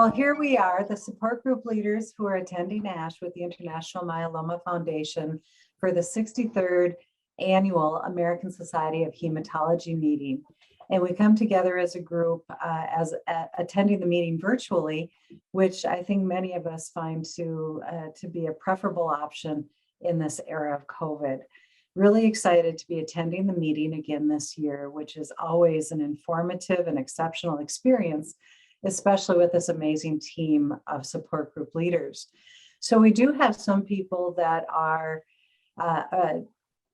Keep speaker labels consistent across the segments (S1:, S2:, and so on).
S1: Well, here we are, the support group leaders who are attending ASH with the International Myeloma Foundation for the 63rd Annual American Society of Hematology meeting. And we come together as a group attending the meeting virtually, which I think many of us find to be a preferable option in this era of COVID. Really excited to be attending the meeting again this year, which is always an informative and exceptional experience, especially with this amazing team of support group leaders. So we do have some people that are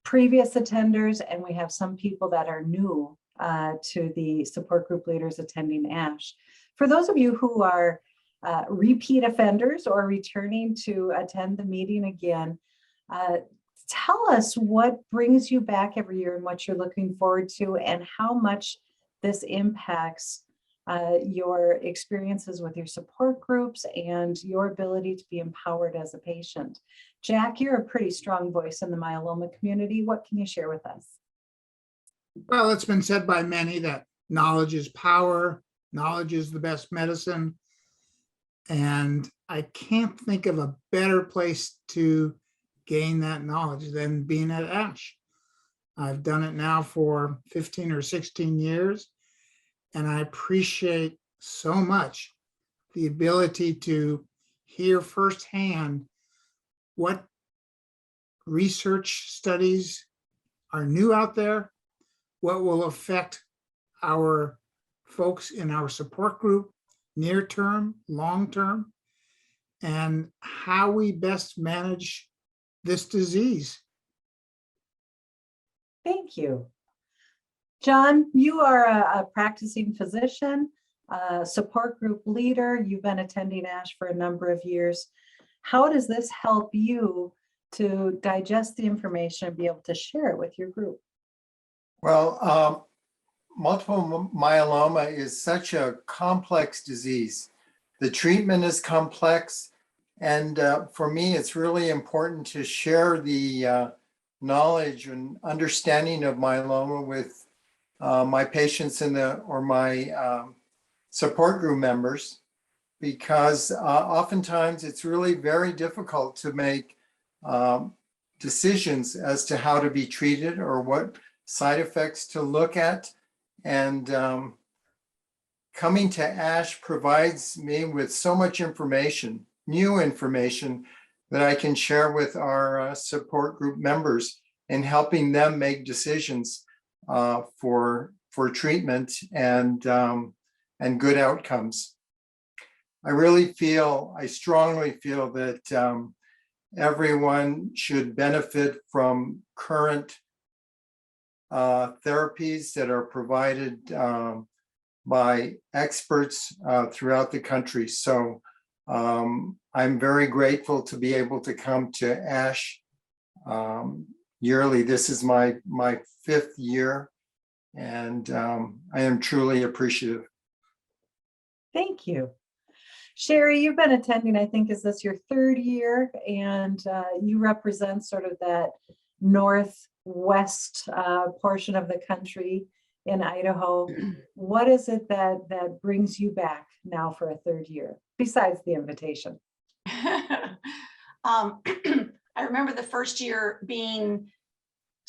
S1: previous attenders, and we have some people that are new to the support group leaders attending ASH. For those of you who are repeat offenders or returning to attend the meeting again, tell us what brings you back every year and what you're looking forward to, and how much this impacts your experiences with your support groups and your ability to be empowered as a patient. Jack, you're a pretty strong voice in the myeloma community. What can you share with us?
S2: Well, it's been said by many that knowledge is power, knowledge is the best medicine. And I can't think of a better place to gain that knowledge than being at ASH. I've done it now for 15 or 16 years, and I appreciate so much the ability to hear firsthand what research studies are new out there, what will affect our folks in our support group, near term, long term, and how we best manage this disease.
S1: Thank you. John, you are a practicing physician, a support group leader. You've been attending ASH for a number of years. How does this help you to digest the information and be able to share it with your group?
S3: Well, multiple myeloma is such a complex disease. The treatment is complex, and for me, it's really important to share the knowledge and understanding of myeloma with my patients or my support group members, because oftentimes it's really very difficult to make decisions as to how to be treated or what side effects to look at. And coming to ASH provides me with so much information, new information, that I can share with our support group members in helping them make decisions for treatment and good outcomes. I strongly feel that everyone should benefit from current therapies that are provided by experts throughout the country. So I'm very grateful to be able to come to ASH yearly. This is my 5th year, and I am truly appreciative.
S1: Thank you. Sheri, you've been attending, I think, is this your 3rd year? And you represent sort of that northwest portion of the country in Idaho. What is it that brings you back now for a 3rd year, besides the invitation?
S4: I remember the first year being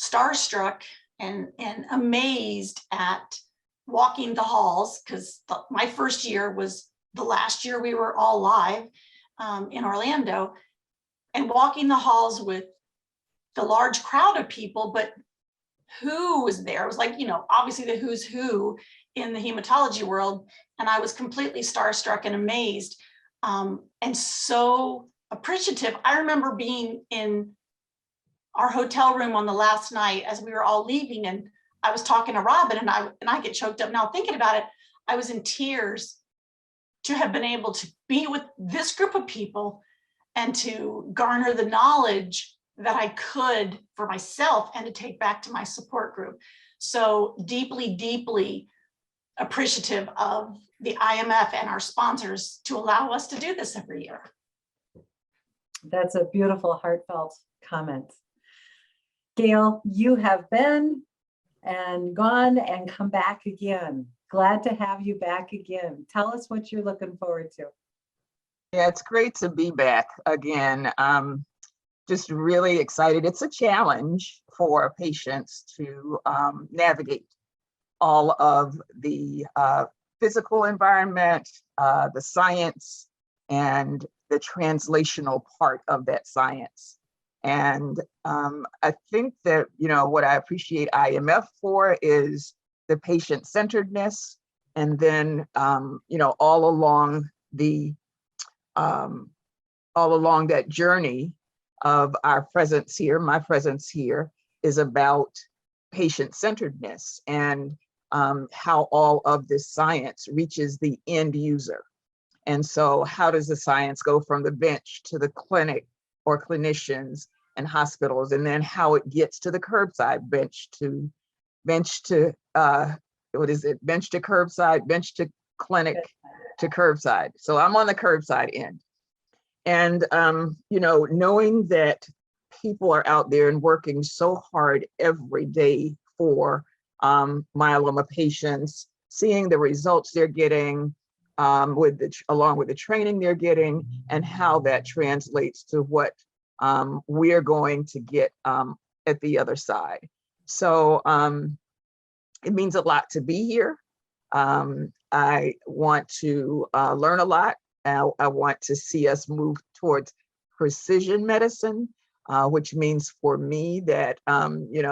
S4: starstruck and amazed at walking the halls, because my first year was the last year we were all live in Orlando, and walking the halls with the large crowd of people, but who was there? It was like, obviously the who's who in the hematology world. And I was completely starstruck and amazed and so appreciative. I remember being in our hotel room on the last night as we were all leaving, and I was talking to Robin, and I get choked up now thinking about it. I was in tears to have been able to be with this group of people and to garner the knowledge that I could for myself and to take back to my support group. So deeply, deeply appreciative of the IMF and our sponsors to allow us to do this every year.
S1: That's a beautiful, heartfelt comment. Gail, you have been and gone and come back again. Glad to have you back again. Tell us what you're looking forward to.
S5: Yeah, it's great to be back again. Just really excited. It's a challenge for patients to navigate all of the physical environment, the science, and the translational part of that science. And I think that, what I appreciate IMF for is the patient-centeredness. And then, all along that journey of our presence here, my presence here is about patient-centeredness and how all of this science reaches the end user. And so how does the science go from the bench to the clinic or clinicians and hospitals, and then how it gets to the curbside, bench to curbside, bench to clinic to curbside. So I'm on the curbside end. And, knowing that people are out there and working so hard every day for myeloma patients, seeing the results they're getting along with the training they're getting, and how that translates to what we're going to get at the other side. So it means a lot to be here. I want to learn a lot. I want to see us move towards precision medicine, which means for me that,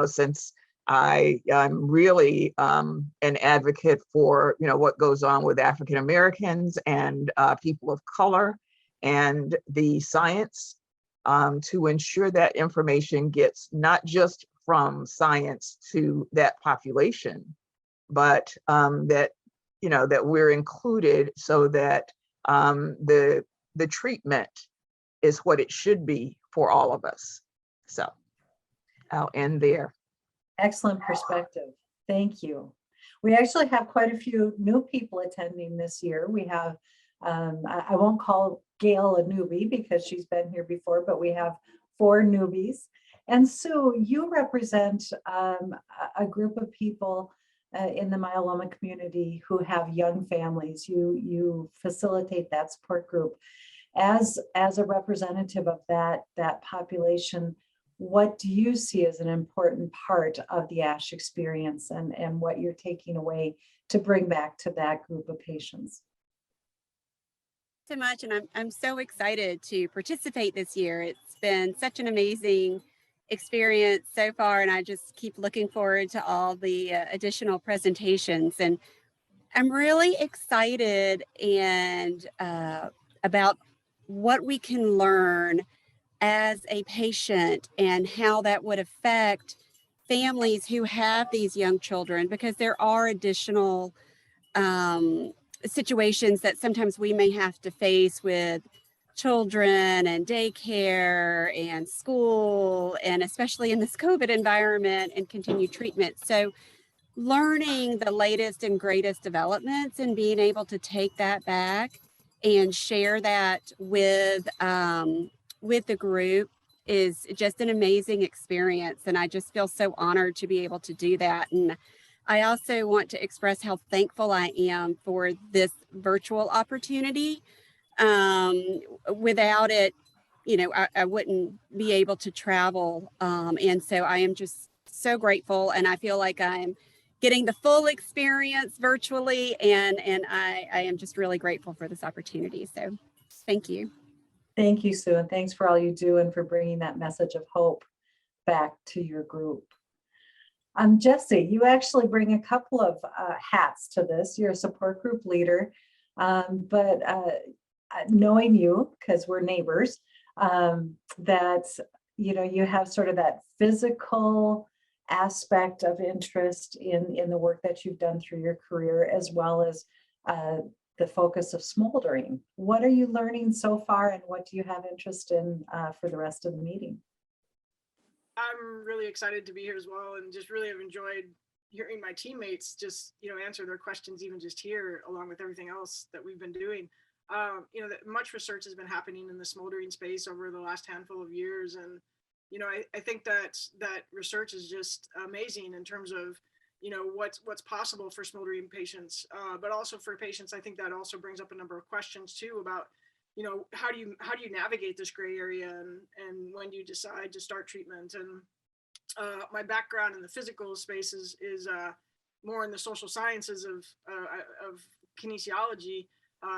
S5: since I'm really an advocate for, what goes on with African Americans and people of color and the science, to ensure that information gets not just from science to that population, but that we're included so that the treatment is what it should be for all of us. So I'll end there.
S1: Excellent perspective. Thank you. We actually have quite a few new people attending this year. We have, I won't call Gail a newbie because she's been here before, but we have 4 newbies. And Sue, you represent a group of people in the myeloma community who have young families. You facilitate that support group. As a representative of that population, what do you see as an important part of the ASH experience, and what you're taking away to bring back to that group of patients?
S6: So much, and I'm so excited to participate this year. It's been such an amazing experience so far, and I just keep looking forward to all the additional presentations. And I'm really excited and about what we can learn as a patient and how that would affect families who have these young children, because there are additional situations that sometimes we may have to face with children and daycare and school, and especially in this COVID environment, and continued treatment. So learning the latest and greatest developments and being able to take that back and share that with the group is just an amazing experience. And I just feel so honored to be able to do that. And I also want to express how thankful I am for this virtual opportunity. Without it, I wouldn't be able to travel. And so I am just so grateful, and I feel like I'm getting the full experience virtually, and I am just really grateful for this opportunity. So thank you.
S1: Thank you, Sue, and thanks for all you do and for bringing that message of hope back to your group. Jessie, you actually bring a couple of hats to this. You're a support group leader, but knowing you, because we're neighbors, that you have sort of that physical aspect of interest in the work that you've done through your career, as well as the focus of smoldering. What are you learning so far, and what do you have interest in for the rest of the meeting?
S7: I'm really excited to be here as well, and just really have enjoyed hearing my teammates just answer their questions, even just here, along with everything else that we've been doing. That much research has been happening in the smoldering space over the last handful of years, and I think that research is just amazing in terms of what's possible for smoldering patients, but also for patients. I think that also brings up a number of questions too about how do you navigate this gray area, and when do you decide to start treatment? And my background in the physical space is more in the social sciences of kinesiology.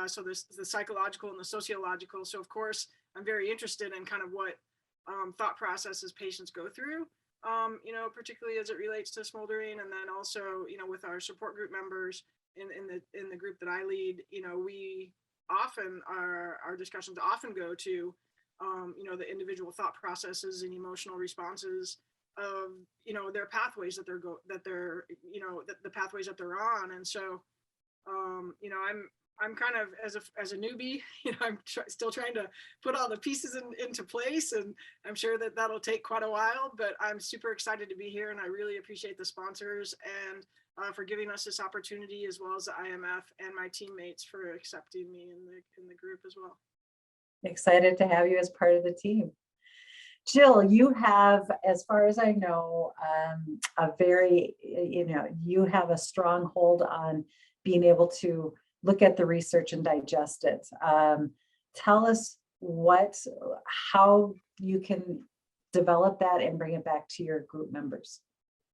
S7: So there's the psychological and the sociological. So of course, I'm very interested in kind of what thought processes patients go through, particularly as it relates to smoldering. And then also, with our support group members in the group that I lead, we often, our discussions often go to, the individual thought processes and emotional responses of, their pathways that the pathways that they're on. And so, I'm kind of, as a newbie, I'm still trying to put all the pieces into place, and I'm sure that that'll take quite a while, but I'm super excited to be here, and I really appreciate the sponsors and for giving us this opportunity, as well as the IMF and my teammates for accepting me in the group as well.
S1: Excited to have you as part of the team. Jill, you have, as far as I know, you have a strong hold on being able to look at the research and digest it. Tell us how you can develop that and bring it back to your group members.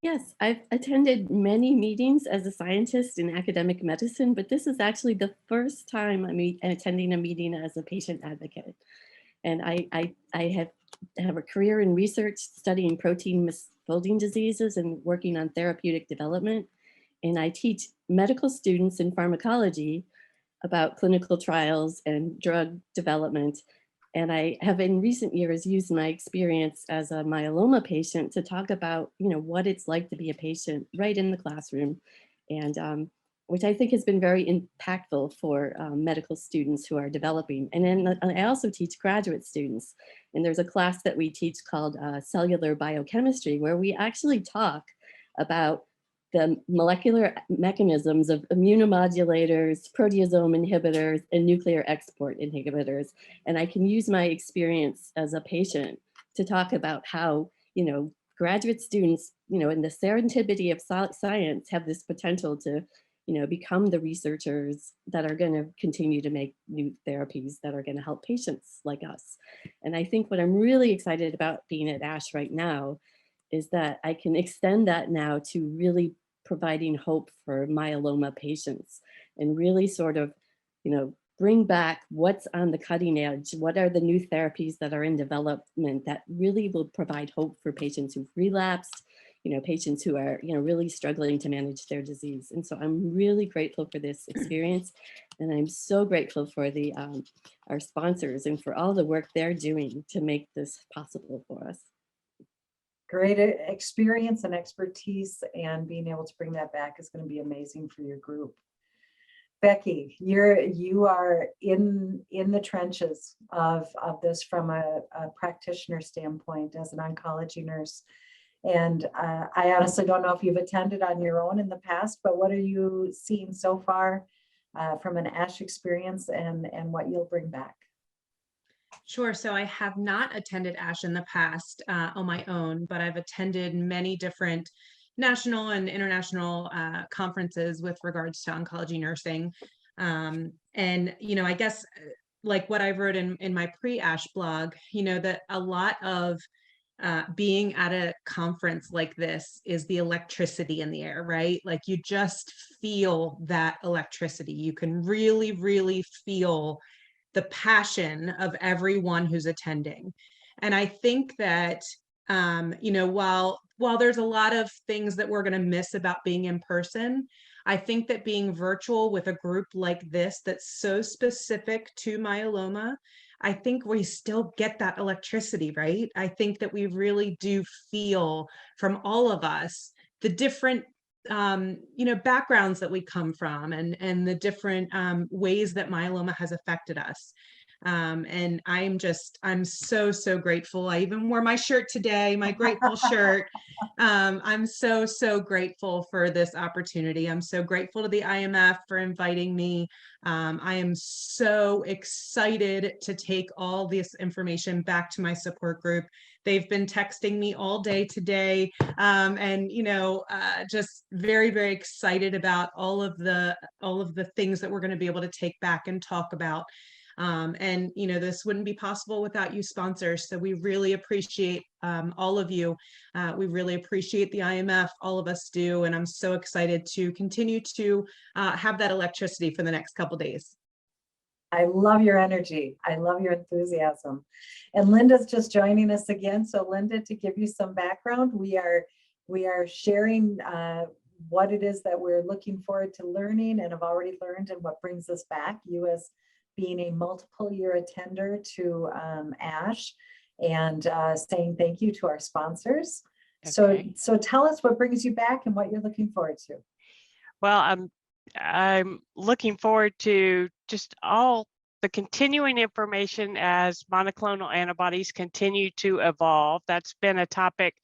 S8: Yes, I've attended many meetings as a scientist in academic medicine, but this is actually the first time I'm attending a meeting as a patient advocate. And I have a career in research studying protein misfolding diseases and working on therapeutic development. And I teach medical students in pharmacology about clinical trials and drug development. And I have in recent years used my experience as a myeloma patient to talk about, what it's like to be a patient right in the classroom, and which I think has been very impactful for medical students who are developing. And then I also teach graduate students. And there's a class that we teach called cellular biochemistry, where we actually talk about the molecular mechanisms of immunomodulators, proteasome inhibitors, and nuclear export inhibitors. And I can use my experience as a patient to talk about how, graduate students, in the serendipity of science have this potential to, become the researchers that are going to continue to make new therapies that are going to help patients like us. And I think what I'm really excited about being at ASH right now is that I can extend that now to really providing hope for myeloma patients, and really sort of, bring back what's on the cutting edge. What are the new therapies that are in development that really will provide hope for patients who've relapsed, patients who are, really struggling to manage their disease. And so I'm really grateful for this experience. And I'm so grateful for our sponsors and for all the work they're doing to make this possible for us.
S1: Great experience and expertise, and being able to bring that back is going to be amazing for your group. Becky, you are in the trenches of this from a practitioner standpoint as an oncology nurse. And I honestly don't know if you've attended on your own in the past, but what are you seeing so far from an ASH experience, and what you'll bring back?
S9: Sure. So I have not attended ASH in the past on my own, but I've attended many different national and international conferences with regards to oncology nursing. And, I guess like what I wrote in my pre-ASH blog, that a lot of being at a conference like this is the electricity in the air, right? Like you just feel that electricity. You can really, really feel the passion of everyone who's attending. And I think that, while there's a lot of things that we're going to miss about being in person, I think that being virtual with a group like this that's so specific to myeloma, I think we still get that electricity, right? I think that we really do feel from all of us the different backgrounds that we come from, and the different ways that myeloma has affected us. And I'm so grateful. I even wore my shirt today, my grateful shirt. I'm so grateful for this opportunity. I'm so grateful to the IMF for inviting me. I am so excited to take all this information back to my support group. They've been texting me all day today, and just very, very excited about all of the things that we're going to be able to take back and talk about. And, you know, this wouldn't be possible without you sponsors. So we really appreciate all of you. We really appreciate the IMF, all of us do. And I'm so excited to continue to have that electricity for the next couple days.
S1: I love your energy. I love your enthusiasm. And Linda's just joining us again. So Linda, to give you some background, we are sharing what it is that we're looking forward to learning and have already learned and what brings us back. You as being a multiple year attender to ASH and saying thank you to our sponsors.
S10: Okay.
S1: So tell us what brings you back and what you're looking forward to.
S10: Well, I'm looking forward to just all the continuing information as monoclonal antibodies continue to evolve. That's been a topic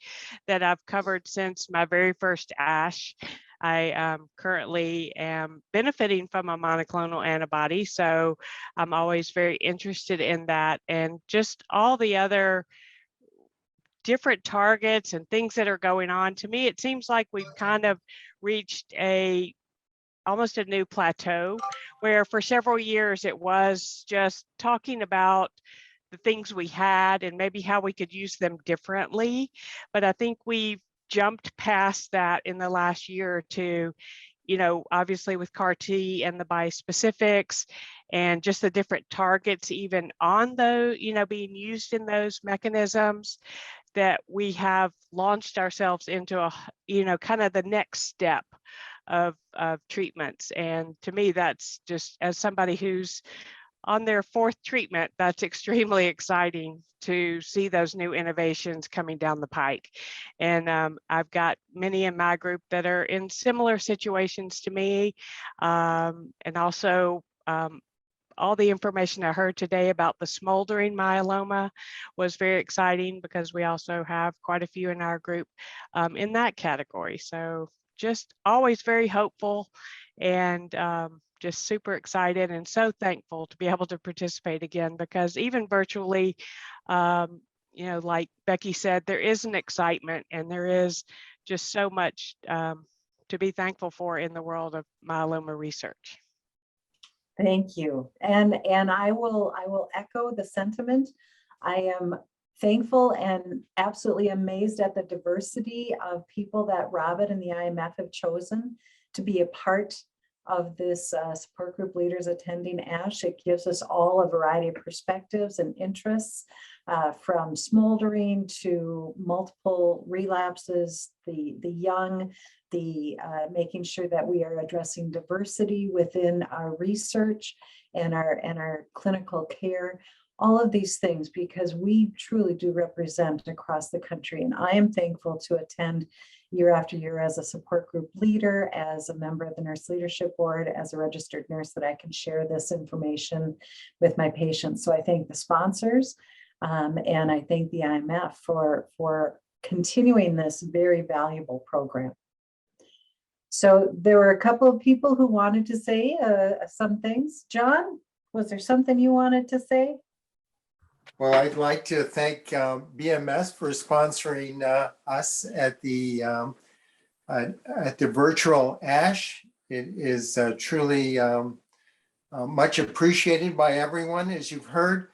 S10: that I've covered since my very first ASH. I currently am benefiting from a monoclonal antibody, so I'm always very interested in that, and just all the other different targets and things that are going on. To me, it seems like we've kind of reached almost a new plateau, where for several years it was just talking about the things we had and maybe how we could use them differently. But I think we've jumped past that in the last year or two, you know, obviously with CAR T and the bispecifics and just the different targets even on those, you know, being used in those mechanisms, that we have launched ourselves into a, you know, kind of the next step of treatments. And to me, that's just, as somebody who's on their fourth treatment, that's extremely exciting to see those new innovations coming down the pike. And I've got many in my group that are in similar situations to me. And also all the information I heard today about the smoldering myeloma was very exciting, because we also have quite a few in our group in that category. So just always very hopeful and just super excited and so thankful to be able to participate again, because even virtually, you know, like Becky said, there is an excitement and there is just so much to be thankful for in the world of myeloma research.
S1: Thank you. And I will echo the sentiment. I am thankful and absolutely amazed at the diversity of people that Robert and the IMF have chosen to be a part of this support group leaders attending ASH. It gives us all a variety of perspectives and interests, from smoldering to multiple relapses, the young, making sure that we are addressing diversity within our research and our clinical care. All of these things, because we truly do represent across the country. And I am thankful to attend year after year as a support group leader, as a member of the Nurse Leadership Board, as a registered nurse, that I can share this information with my patients. So I thank the sponsors and I thank the IMF for continuing this very valuable program. So there were a couple of people who wanted to say some things. John, was there something you wanted to say?
S3: Well, I'd like to thank BMS for sponsoring us at the virtual ASH. It is truly much appreciated by everyone, as you've heard,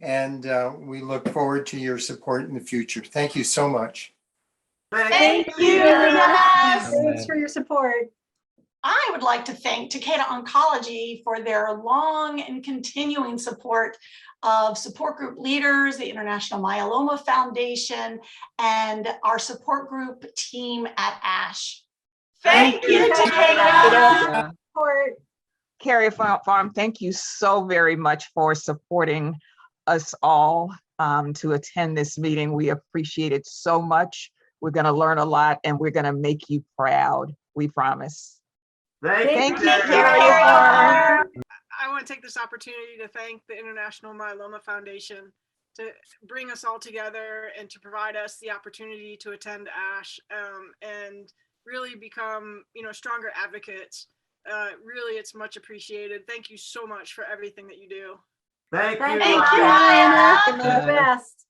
S3: and we look forward to your support in the future. Thank you so much.
S4: Thank you.
S1: Thanks for your support.
S4: I would like to thank Takeda Oncology for their long and continuing support of support group leaders, the International Myeloma Foundation, and our support group team at ASH. Thank you, Takeda.
S5: Carrier Farm, thank you so very much for supporting us all to attend this meeting. We appreciate it so much. We're going to learn a lot and we're going to make you proud. We promise. Thank you, Carrier Farm.
S7: I want to take this opportunity to thank the International Myeloma Foundation to bring us all together and to provide us the opportunity to attend ASH and really become, you know, stronger advocates. Really, it's much appreciated. Thank you so much for everything that you do.
S1: Thank you. You're the best.